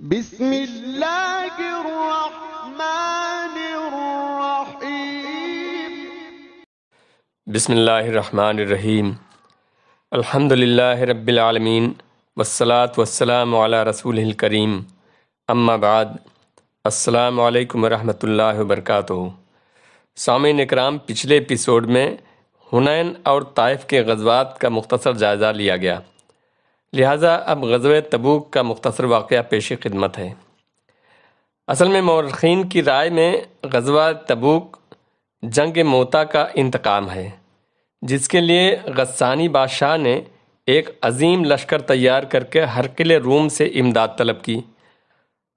بسم اللہ الرحمن الرحیم بسم اللہ الرحمن الرحیم الحمد للہ رب العالمین والصلاة والسلام علی رسولہ الکریم اما بعد السلام علیکم ورحمۃ اللہ وبرکاتہ۔ سامعین اکرام، پچھلے ایپیسوڈ میں حنین اور طائف کے غزوات کا مختصر جائزہ لیا گیا، لہٰذا اب غزوہ تبوک کا مختصر واقعہ پیش خدمت ہے۔ اصل میں مورخین کی رائے میں غزوہ تبوک جنگ موتا کا انتقام ہے، جس کے لیے غسانی بادشاہ نے ایک عظیم لشکر تیار کر کے ہرقل روم سے امداد طلب کی۔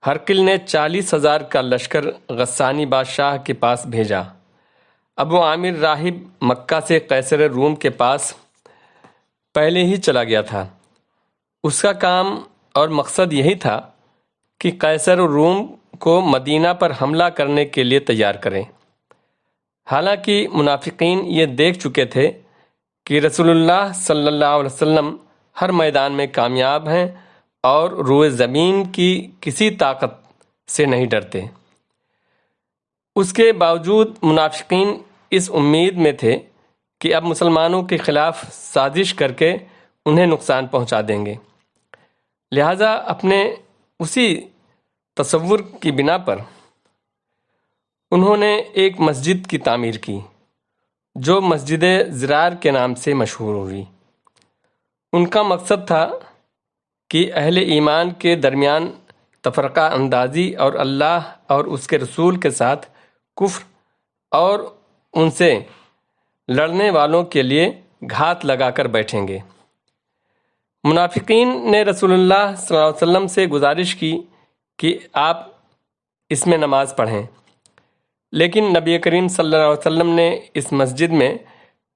ہرقل نے 40,000 کا لشکر غسانی بادشاہ کے پاس بھیجا۔ ابو عامر راہب مکہ سے قیصر روم کے پاس پہلے ہی چلا گیا تھا۔ اس کا کام اور مقصد یہی تھا کہ قیصر روم کو مدینہ پر حملہ کرنے کے لیے تیار کریں۔ حالانکہ منافقین یہ دیکھ چکے تھے کہ رسول اللہ صلی اللہ علیہ وسلم ہر میدان میں کامیاب ہیں اور روئے زمین کی کسی طاقت سے نہیں ڈرتے۔ اس کے باوجود منافقین اس امید میں تھے کہ اب مسلمانوں کے خلاف سازش کر کے انہیں نقصان پہنچا دیں گے، لہٰذا اپنے اسی تصور کی بنا پر انہوں نے ایک مسجد کی تعمیر کی جو مسجد ضرار کے نام سے مشہور ہوئی۔ ان کا مقصد تھا کہ اہل ایمان کے درمیان تفرقہ اندازی اور اللہ اور اس کے رسول کے ساتھ کفر اور ان سے لڑنے والوں کے لیے گھات لگا کر بیٹھیں گے۔ منافقین نے رسول اللہ صلی اللہ علیہ وسلم سے گزارش کی کہ آپ اس میں نماز پڑھیں، لیکن نبی کریم صلی اللہ علیہ وسلم نے اس مسجد میں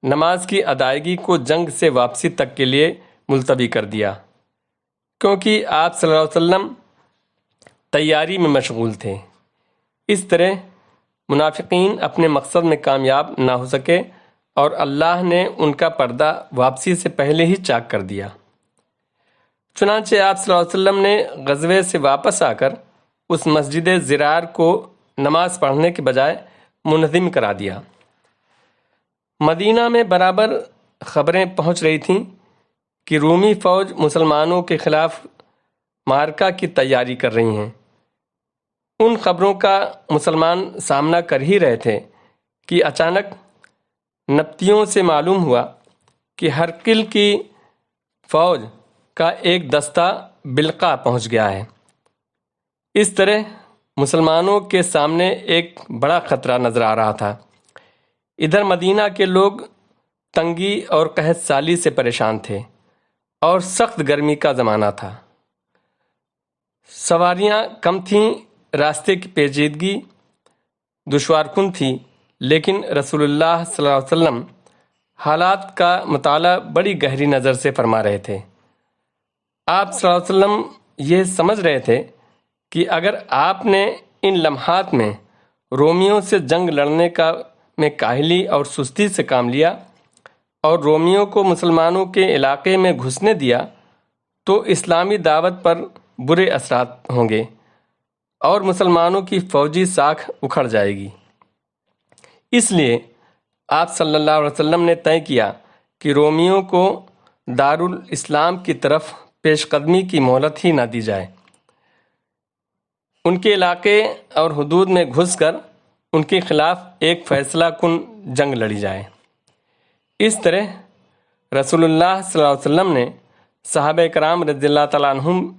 نماز کی ادائیگی کو جنگ سے واپسی تک کے لیے ملتوی کر دیا، کیونکہ آپ صلی اللہ علیہ وسلم تیاری میں مشغول تھے۔ اس طرح منافقین اپنے مقصد میں کامیاب نہ ہو سکے اور اللہ نے ان کا پردہ واپسی سے پہلے ہی چاک کر دیا۔ چنانچہ آپ صلی اللہ علیہ وسلم نے غزوے سے واپس آ کر اس مسجد ضرار کو نماز پڑھنے کے بجائے منہدم کرا دیا۔ مدینہ میں برابر خبریں پہنچ رہی تھیں کہ رومی فوج مسلمانوں کے خلاف معرکہ کی تیاری کر رہی ہیں۔ ان خبروں کا مسلمان سامنا کر ہی رہے تھے کہ اچانک نبطیوں سے معلوم ہوا کہ ہرقل کی فوج کا ایک دستہ بلقا پہنچ گیا ہے۔ اس طرح مسلمانوں کے سامنے ایک بڑا خطرہ نظر آ رہا تھا۔ ادھر مدینہ کے لوگ تنگی اور قحط سالی سے پریشان تھے اور سخت گرمی کا زمانہ تھا۔ سواریاں کم تھیں، راستے کی پیچیدگی دشوار کن تھی، لیکن رسول اللہ صلی اللہ علیہ وسلم حالات کا مطالعہ بڑی گہری نظر سے فرما رہے تھے۔ آپ صلی اللہ علیہ وسلم یہ سمجھ رہے تھے کہ اگر آپ نے ان لمحات میں رومیوں سے جنگ لڑنے میں کاہلی اور سستی سے کام لیا اور رومیوں کو مسلمانوں کے علاقے میں گھسنے دیا تو اسلامی دعوت پر برے اثرات ہوں گے اور مسلمانوں کی فوجی ساکھ اکھڑ جائے گی۔ اس لیے آپ صلی اللہ علیہ وسلم نے طے کیا کہ رومیوں کو دارالاسلام کی طرف پیش قدمی کی مہلت ہی نہ دی جائے، ان کے علاقے اور حدود میں گھس کر ان کے خلاف ایک فیصلہ کن جنگ لڑی جائے۔ اس طرح رسول اللہ صلی اللہ علیہ وسلم نے صحابہ کرام رضی اللہ تعالیٰ عنہم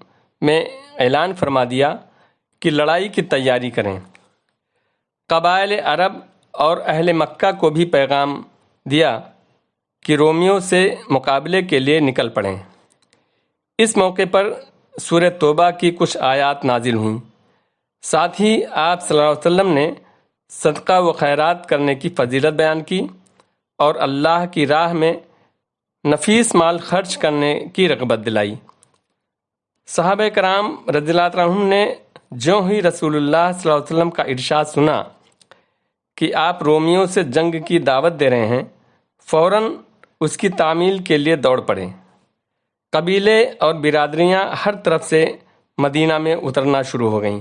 میں اعلان فرما دیا کہ لڑائی کی تیاری کریں۔ قبائل عرب اور اہل مکہ کو بھی پیغام دیا کہ رومیوں سے مقابلے کے لیے نکل پڑیں۔ اس موقع پر سورہ توبہ کی کچھ آیات نازل ہوئیں۔ ساتھ ہی آپ صلی اللہ علیہ وسلم نے صدقہ و خیرات کرنے کی فضیلت بیان کی اور اللہ کی راہ میں نفیس مال خرچ کرنے کی رغبت دلائی۔ صحابہ کرام رضی اللہ عنہم نے جو ہی رسول اللہ صلی اللہ علیہ وسلم کا ارشاد سنا کہ آپ رومیوں سے جنگ کی دعوت دے رہے ہیں، فوراً اس کی تعمیل کے لیے دوڑ پڑے۔ قبیلے اور برادریاں ہر طرف سے مدینہ میں اترنا شروع ہو گئیں۔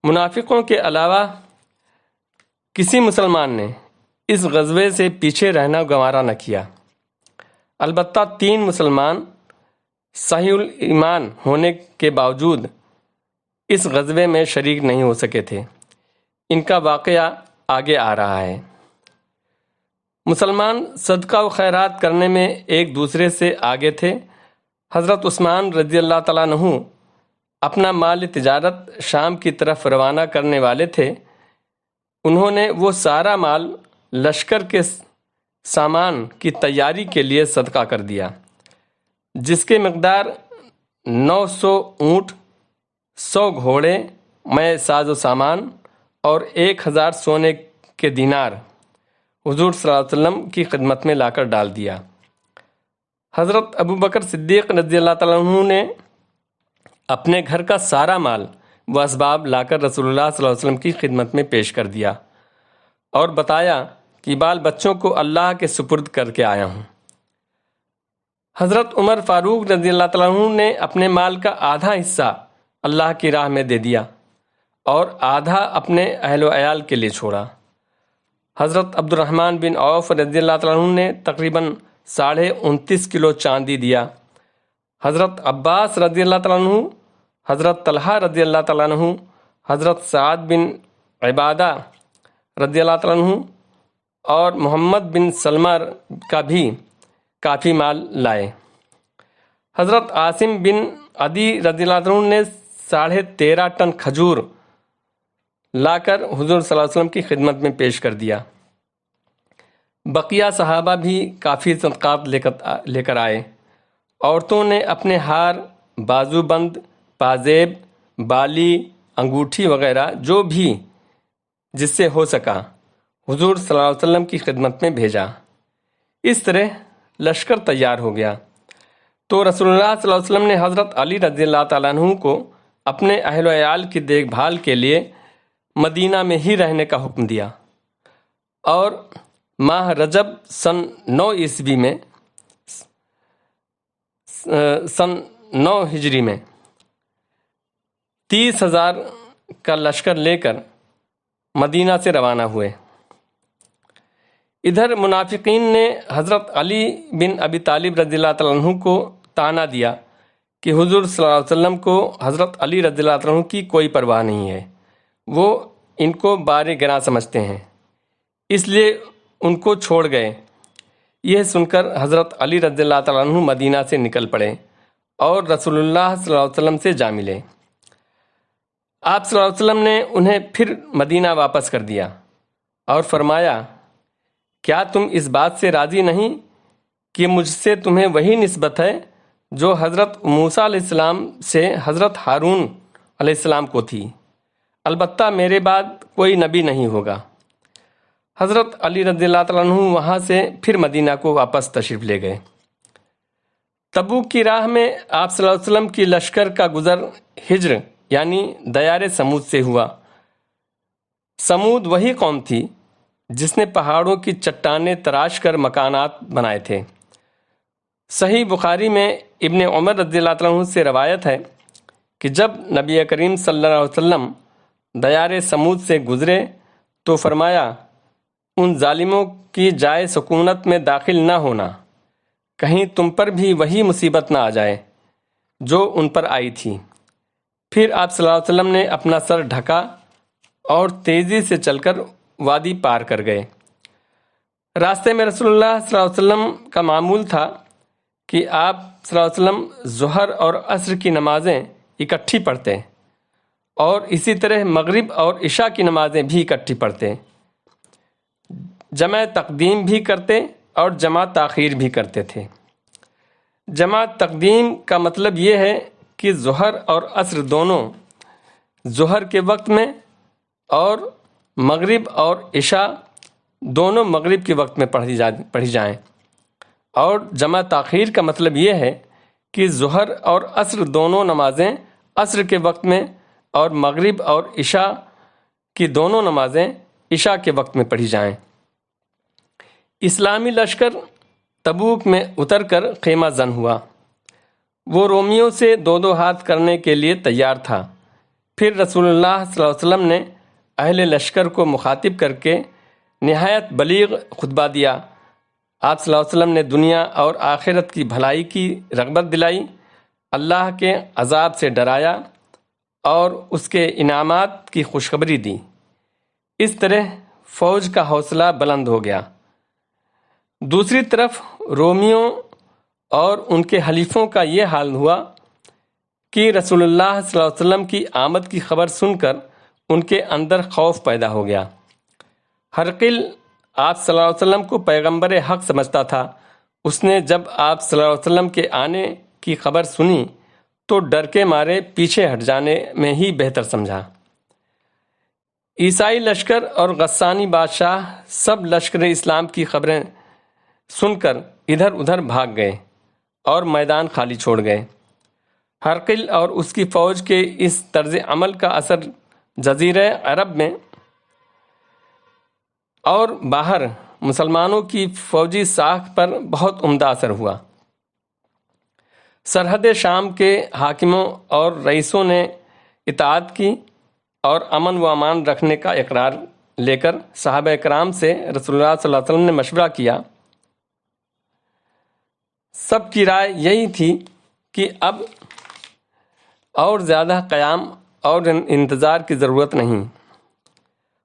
منافقوں کے علاوہ کسی مسلمان نے اس غزوے سے پیچھے رہنا گوارا نہ کیا۔ البتہ 3 مسلمان صحیح الایمان ہونے کے باوجود اس غزوے میں شریک نہیں ہو سکے تھے۔ ان کا واقعہ آگے آ رہا ہے۔ مسلمان صدقہ و خیرات کرنے میں ایک دوسرے سے آگے تھے۔ حضرت عثمان رضی اللہ تعالیٰ عنہ اپنا مال تجارت شام کی طرف روانہ کرنے والے تھے۔ انہوں نے وہ سارا مال لشکر کے سامان کی تیاری کے لیے صدقہ کر دیا، جس کے مقدار 900 اونٹ، 100 گھوڑے، میں ساز و سامان اور 1000 سونے کے دینار حضور صلی اللہ علیہ وسلم کی خدمت میں لا کر ڈال دیا۔ حضرت ابو بکر صدیق رضی اللہ تعالیٰ عنہ نے اپنے گھر کا سارا مال و اسباب لا کر رسول اللہ صلی اللہ علیہ وسلم کی خدمت میں پیش کر دیا اور بتایا کہ بال بچوں کو اللہ کے سپرد کر کے آیا ہوں۔ حضرت عمر فاروق رضی اللہ تعالیٰ عنہ نے اپنے مال کا آدھا حصہ اللہ کی راہ میں دے دیا اور آدھا اپنے اہل و عیال کے لیے چھوڑا۔ حضرت عبد الرحمن بن عوف رضی اللہ تعالیٰ عنہ نے تقریباً 29.5 کلو چاندی دیا۔ حضرت عباس رضی اللہ تعالیٰ عنہ، حضرت طلحہ رضی اللہ تعالیٰ عنہ، حضرت سعد بن عبادہ رضی اللہ تعالیٰ عنہ اور محمد بن سلمہ کا بھی کافی مال لائے۔ حضرت عاصم بن عدی رضی اللہ عنہ نے 13.5 ٹن کھجور لا کر حضور صلی اللہ علیہ وسلم کی خدمت میں پیش کر دیا۔ بقیہ صحابہ بھی کافی صدقات لے کر آئے۔ عورتوں نے اپنے ہار، بازو بند، پازیب، بالی، انگوٹھی وغیرہ جو بھی جس سے ہو سکا حضور صلی اللہ علیہ وسلم کی خدمت میں بھیجا۔ اس طرح لشکر تیار ہو گیا تو رسول اللہ صلی اللہ علیہ وسلم نے حضرت علی رضی اللہ تعالیٰ عنہ کو اپنے اہل و عیال کی دیکھ بھال کے لیے مدینہ میں ہی رہنے کا حکم دیا، اور ماہ رجب سن 9 عیسوی میں سن 9 ہجری میں 30,000 کا لشکر لے کر مدینہ سے روانہ ہوئے۔ ادھر منافقین نے حضرت علی بن ابی طالب رضی اللہ تعالیٰ عنہ کو طعنہ دیا کہ حضور صلی اللہ علیہ وسلم کو حضرت علی رضی اللہ عنہ کی کوئی پرواہ نہیں ہے، وہ ان کو بار گراں سمجھتے ہیں، اس لیے ان کو چھوڑ گئے۔ یہ سن کر حضرت علی رضی اللہ تعالیٰ عنہ مدینہ سے نکل پڑے اور رسول اللہ صلی اللہ علیہ وسلم سے جا ملے۔ آپ صلی اللہ علیہ وسلم نے انہیں پھر مدینہ واپس کر دیا اور فرمایا، کیا تم اس بات سے راضی نہیں کہ مجھ سے تمہیں وہی نسبت ہے جو حضرت موسیٰ علیہ السلام سے حضرت ہارون علیہ السلام کو تھی؟ البتہ میرے بعد کوئی نبی نہیں ہوگا۔ حضرت علی رضی اللہ تعالیٰ عنہ وہاں سے پھر مدینہ کو واپس تشریف لے گئے۔ تبوک کی راہ میں آپ صلی اللہ علیہ وسلم کی لشکر کا گزر ہجر یعنی دیار سمود سے ہوا۔ سمود وہی قوم تھی جس نے پہاڑوں کی چٹانیں تراش کر مکانات بنائے تھے۔ صحیح بخاری میں ابن عمر رضی اللہ تعالیٰ عنہ سے روایت ہے کہ جب نبی کریم صلی اللہ علیہ وسلم دیار سمود سے گزرے تو فرمایا، ان ظالموں کی جائے سکونت میں داخل نہ ہونا، کہیں تم پر بھی وہی مصیبت نہ آ جائے جو ان پر آئی تھی۔ پھر آپ صلی اللہ علیہ وسلم نے اپنا سر ڈھکا اور تیزی سے چل کر وادی پار کر گئے۔ راستے میں رسول اللہ صلی اللہ علیہ وسلم کا معمول تھا کہ آپ صلی اللہ علیہ وسلم ظہر اور عصر کی نمازیں اکٹھی پڑھتے اور اسی طرح مغرب اور عشاء کی نمازیں بھی اکٹھی پڑھتے، جمع تقدیم بھی کرتے اور جمع تاخیر بھی کرتے تھے۔ جمع تقدیم کا مطلب یہ ہے کہ ظہر اور عصر دونوں ظہر کے وقت میں اور مغرب اور عشاء دونوں مغرب کے وقت میں پڑھی جائیں، اور جمع تاخیر کا مطلب یہ ہے کہ ظہر اور عصر دونوں نمازیں عصر کے وقت میں اور مغرب اور عشاء کی دونوں نمازیں عشاء کے وقت میں پڑھی جائیں۔ اسلامی لشکر تبوک میں اتر کر خیمہ زن ہوا وہ رومیوں سے دو دو ہاتھ کرنے کے لیے تیار تھا۔ پھر رسول اللہ صلی اللہ علیہ وسلم نے اہل لشکر کو مخاطب کر کے نہایت بلیغ خطبہ دیا۔ آپ صلی اللہ علیہ وسلم نے دنیا اور آخرت کی بھلائی کی رغبت دلائی، اللہ کے عذاب سے ڈرایا اور اس کے انعامات کی خوشخبری دی۔ اس طرح فوج کا حوصلہ بلند ہو گیا۔ دوسری طرف رومیوں اور ان کے حلیفوں کا یہ حال ہوا کہ رسول اللہ صلی اللہ علیہ وسلم کی آمد کی خبر سن کر ان کے اندر خوف پیدا ہو گیا۔ ہرقل آپ صلی اللہ علیہ وسلم کو پیغمبر حق سمجھتا تھا۔ اس نے جب آپ صلی اللہ علیہ وسلم کے آنے کی خبر سنی تو ڈر کے مارے پیچھے ہٹ جانے میں ہی بہتر سمجھا۔ عیسائی لشکر اور غسانی بادشاہ سب لشکر اسلام کی خبریں سن کر ادھر ادھر بھاگ گئے اور میدان خالی چھوڑ گئے۔ ہرقل اور اس کی فوج کے اس طرز عمل کا اثر جزیرہ عرب میں اور باہر مسلمانوں کی فوجی ساکھ پر بہت عمدہ اثر ہوا۔ سرحد شام کے حاکموں اور رئیسوں نے اطاعت کی اور امن و امان رکھنے کا اقرار لے کر صحابہ کرام سے رسول اللہ صلی اللہ علیہ وسلم نے مشورہ کیا۔ سب کی رائے یہی تھی کہ اب اور زیادہ قیام اور انتظار کی ضرورت نہیں۔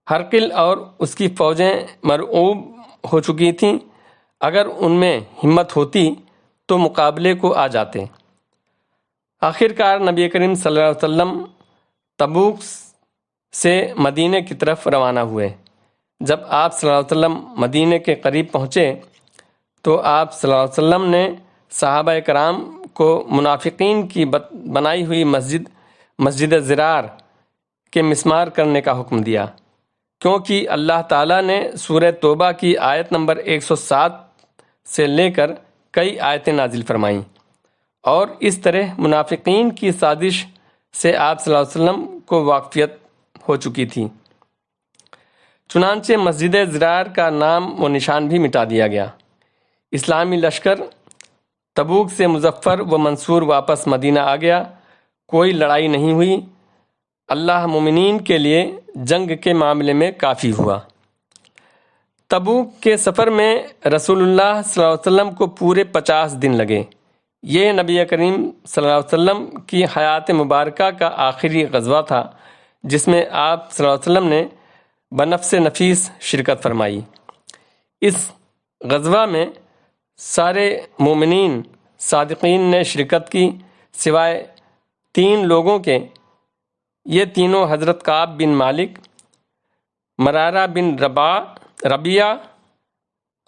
ہرقل اور اس کی فوجیں مرعوب ہو چکی تھیں، اگر ان میں ہمت ہوتی تو مقابلے کو آ جاتے۔ آخر کار نبی کریم صلی اللہ علیہ وسلم تبوک سے مدینے کی طرف روانہ ہوئے۔ جب آپ صلی اللہ علیہ وسلم مدینے کے قریب پہنچے تو آپ صلی اللہ علیہ وسلم نے صحابہ کرام کو منافقین کی بنائی ہوئی مسجد زرار کے مسمار کرنے کا حکم دیا، کیونکہ اللہ تعالیٰ نے سورہ توبہ کی آیت نمبر 107 سے لے کر کئی آیتیں نازل فرمائیں، اور اس طرح منافقین کی سازش سے آپ صلی اللہ علیہ وسلم کو واقفیت ہو چکی تھی۔ چنانچہ مسجد زرار کا نام و نشان بھی مٹا دیا گیا۔ اسلامی لشکر تبوک سے مظفر و منصور واپس مدینہ آ گیا۔ کوئی لڑائی نہیں ہوئی۔ اللہ مومنین کے لیے جنگ کے معاملے میں کافی ہوا۔ تبوک کے سفر میں رسول اللہ صلی اللہ علیہ وسلم کو پورے 50 دن لگے۔ یہ نبی کریم صلی اللہ علیہ وسلم کی حیات مبارکہ کا آخری غزوہ تھا، جس میں آپ صلی اللہ علیہ وسلم نے بنفس نفیس شرکت فرمائی۔ اس غزوہ میں سارے مومنین صادقین نے شرکت کی، سوائے 3 لوگوں کے۔ یہ تینوں حضرت کعب بن مالک، مرارہ بن ربیعہ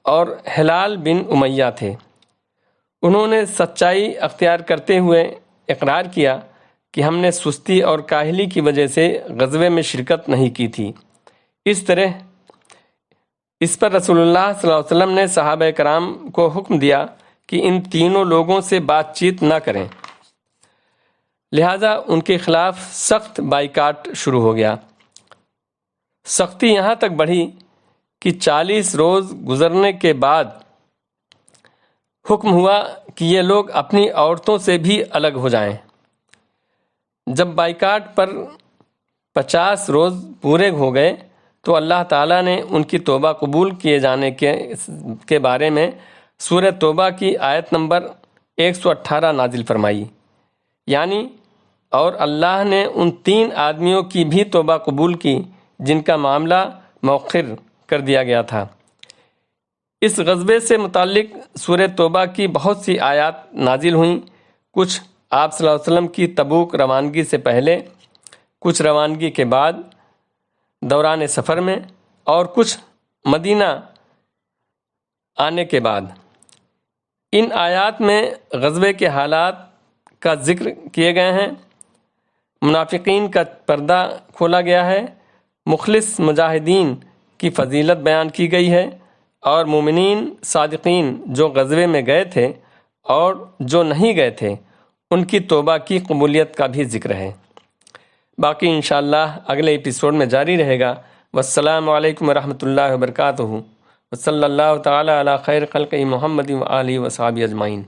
اور ہلال بن امیہ تھے۔ انہوں نے سچائی اختیار کرتے ہوئے اقرار کیا کہ ہم نے سستی اور کاہلی کی وجہ سے غزوے میں شرکت نہیں کی تھی۔ اس طرح اس پر رسول اللہ صلی اللہ علیہ وسلم نے صحابہ کرام کو حکم دیا کہ ان تینوں لوگوں سے بات چیت نہ کریں، لہذا ان کے خلاف سخت بائیکاٹ شروع ہو گیا۔ سختی یہاں تک بڑھی کہ 40 روز گزرنے کے بعد حکم ہوا کہ یہ لوگ اپنی عورتوں سے بھی الگ ہو جائیں۔ جب بائیکاٹ پر 50 روز پورے ہو گئے تو اللہ تعالیٰ نے ان کی توبہ قبول کیے جانے کے بارے میں سورہ توبہ کی آیت نمبر 118 نازل فرمائی، یعنی اور اللہ نے ان 3 آدمیوں کی بھی توبہ قبول کی جن کا معاملہ مؤخر کر دیا گیا تھا۔ اس غزوے سے متعلق سورہ توبہ کی بہت سی آیات نازل ہوئیں، کچھ آپ صلی اللہ علیہ وسلم کی تبوک روانگی سے پہلے، کچھ روانگی کے بعد، دوران سفر میں، اور کچھ مدینہ آنے کے بعد۔ ان آیات میں غزوے کے حالات کا ذکر کیے گئے ہیں، منافقین کا پردہ کھولا گیا ہے، مخلص مجاہدین کی فضیلت بیان کی گئی ہے، اور مومنین صادقین جو غزوے میں گئے تھے اور جو نہیں گئے تھے ان کی توبہ کی قبولیت کا بھی ذکر ہے۔ باقی انشاءاللہ اگلے ایپیسوڈ میں جاری رہے گا۔ والسلام علیکم ورحمۃ اللہ وبرکاتہ، وصلی اللہ تعالی علی خیر خلقہ محمد و آلہ و صحبہ اجمعین۔